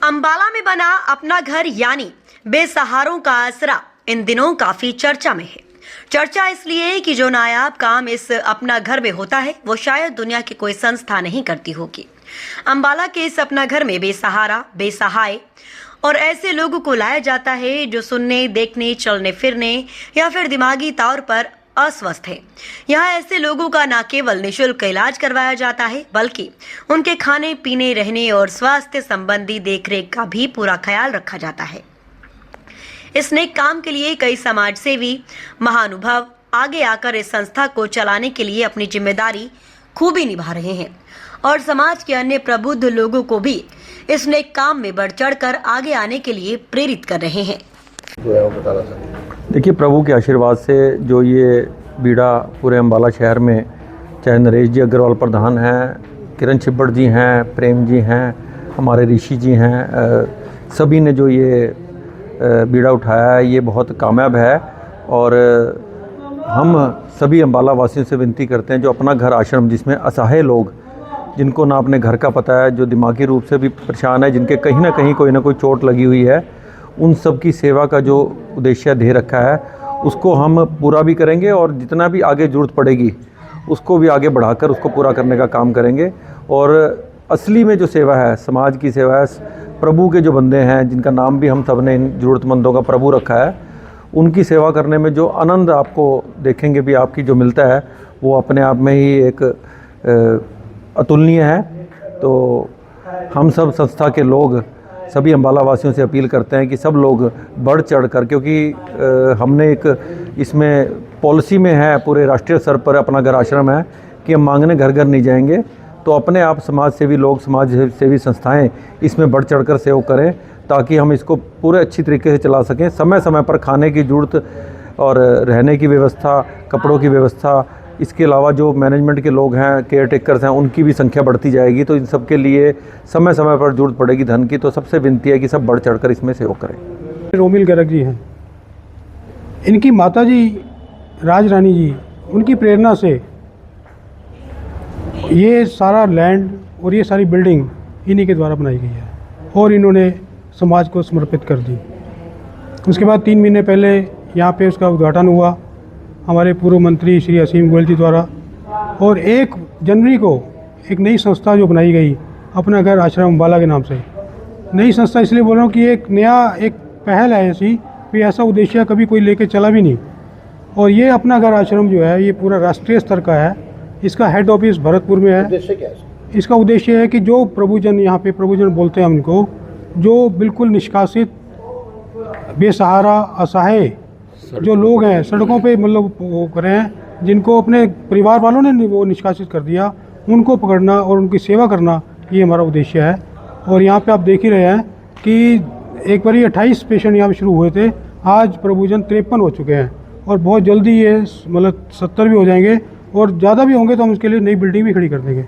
अंबाला में बना अपना घर यानी बेसहारों का आसरा इन दिनों काफी चर्चा में है। चर्चा इसलिए कि जो नायाब काम इस अपना घर में होता है वो शायद दुनिया की कोई संस्था नहीं करती होगी। अंबाला के इस अपना घर में बेसहारा, बेसहाय और ऐसे लोगों को लाया जाता है जो सुनने, देखने, चलने फिरने या फिर दिमागी तौर पर अस्वस्थ है। यहाँ ऐसे लोगों का न केवल निःशुल्क इलाज करवाया जाता है बल्कि उनके खाने पीने, रहने और स्वास्थ्य संबंधी देखरेख का भी पूरा ख्याल रखा जाता है। इस नेक काम के लिए कई समाज सेवी महानुभाव आगे आकर इस संस्था को चलाने के लिए अपनी जिम्मेदारी खूबी निभा रहे हैं और समाज के अन्य प्रबुद्ध लोगों को भी इस नेक काम में बढ़ चढ़कर आगे आने के लिए प्रेरित कर रहे हैं। देखिए, प्रभु के आशीर्वाद से जो ये बीड़ा पूरे अंबाला शहर में, चाहे नरेश जी अग्रवाल प्रधान हैं, किरण छिब्बड़ जी हैं, प्रेम जी हैं, हमारे ऋषि जी हैं, सभी ने जो ये बीड़ा उठाया है ये बहुत कामयाब है। और हम सभी अंबाला वासियों से विनती करते हैं जो अपना घर आश्रम, जिसमें असहाय लोग, जिनको ना अपने घर का पता है, जो दिमागी रूप से भी परेशान है, जिनके कहीं ना कहीं कोई ना कोई चोट लगी हुई है, उन सब की सेवा का जो उद्देश्य दे रखा है उसको हम पूरा भी करेंगे और जितना भी आगे ज़रूरत पड़ेगी उसको भी आगे बढ़ाकर उसको पूरा करने का काम करेंगे। और असली में जो सेवा है, समाज की सेवा है, प्रभु के जो बंदे हैं जिनका नाम भी हम सब ने इन ज़रूरतमंदों का प्रभु रखा है, उनकी सेवा करने में जो आनंद आपको देखेंगे भी आपकी जो मिलता है वो अपने आप में ही एक अतुलनीय है। तो हम सब संस्था के लोग सभी अंबाला वासियों से अपील करते हैं कि सब लोग बढ़ चढ़ कर, क्योंकि हमने एक इसमें पॉलिसी में है, पूरे राष्ट्रीय स्तर पर अपना घर आश्रम है कि हम मांगने घर घर नहीं जाएंगे, तो अपने आप समाज सेवी लोग, समाज सेवी संस्थाएं इसमें बढ़ चढ़ कर सेवा करें ताकि हम इसको पूरे अच्छी तरीके से चला सकें। समय समय पर खाने की ज़रूरत और रहने की व्यवस्था, कपड़ों की व्यवस्था, इसके अलावा जो मैनेजमेंट के लोग हैं, केयर टेकर्स हैं, उनकी भी संख्या बढ़ती जाएगी, तो इन सब के लिए समय समय पर ज़रूरत पड़ेगी धन की। तो सबसे विनती है कि सब बढ़ चढ़कर इसमें सहयोग करें। रोमिल गर्ग जी हैं, इनकी माता जी राज रानी जी, उनकी प्रेरणा से ये सारा लैंड और ये सारी बिल्डिंग इन्हीं के द्वारा बनाई गई है और इन्होंने समाज को समर्पित कर दी। उसके बाद 3 महीने पहले यहाँ पे उसका उद्घाटन हुआ हमारे पूर्व मंत्री श्री असीम गोयल जी द्वारा। और 1 जनवरी को एक नई संस्था जो बनाई गई, अपना घर आश्रम अंबाला के नाम से। नई संस्था इसलिए बोल रहा हूँ कि एक पहल है ऐसी, कोई ऐसा उद्देश्य कभी कोई लेके चला भी नहीं। और ये अपना घर आश्रम जो है ये पूरा राष्ट्रीय स्तर का है। इसका हेड ऑफिस भरतपुर में है। उद्देश्य क्या है? इसका उद्देश्य है कि जो प्रभुजन, यहाँ पे प्रभुजन बोलते हैं हम इनको, जो बिल्कुल निष्कासित, बेसहारा, असहाय जो लोग हैं, सड़कों पे मतलब वो करे हैं, जिनको अपने परिवार वालों ने वो निष्कासित कर दिया, उनको पकड़ना और उनकी सेवा करना, ये हमारा उद्देश्य है। और यहाँ पे आप देख ही रहे हैं कि एक बार 28 पेशेंट यहाँ पे शुरू हुए थे, आज प्रभुजन 53 हो चुके हैं और बहुत जल्दी ये मतलब 70 भी हो जाएंगे और ज़्यादा भी होंगे तो हम उसके लिए नई बिल्डिंग भी खड़ी कर देंगे।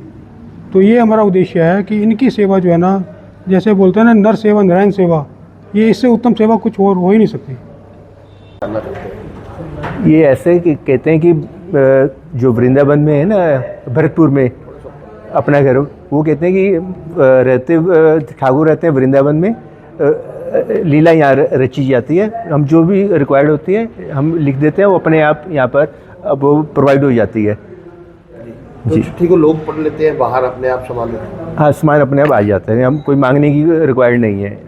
तो ये हमारा उद्देश्य है कि इनकी सेवा जो है ना, जैसे बोलते हैं ना, नर सेवा नारायण सेवा, ये इससे उत्तम सेवा कुछ और हो ही नहीं सकती। ये ऐसे कि कहते हैं कि जो वृंदावन में है ना, भरतपुर में अपना घर, वो कहते हैं कि ठाकुर रहते हैं वृंदावन में, लीला यहाँ रची जाती है। हम जो भी रिक्वायर्ड होती है हम लिख देते हैं, वो अपने आप यहाँ पर अब वो प्रोवाइड हो जाती है जी। चिट्ठी को लोग पढ़ लेते हैं, बाहर अपने आप सामान लेते हैं। हाँ, सामान अपने आप आ जाता है, हम कोई मांगने की रिक्वायर्ड नहीं है।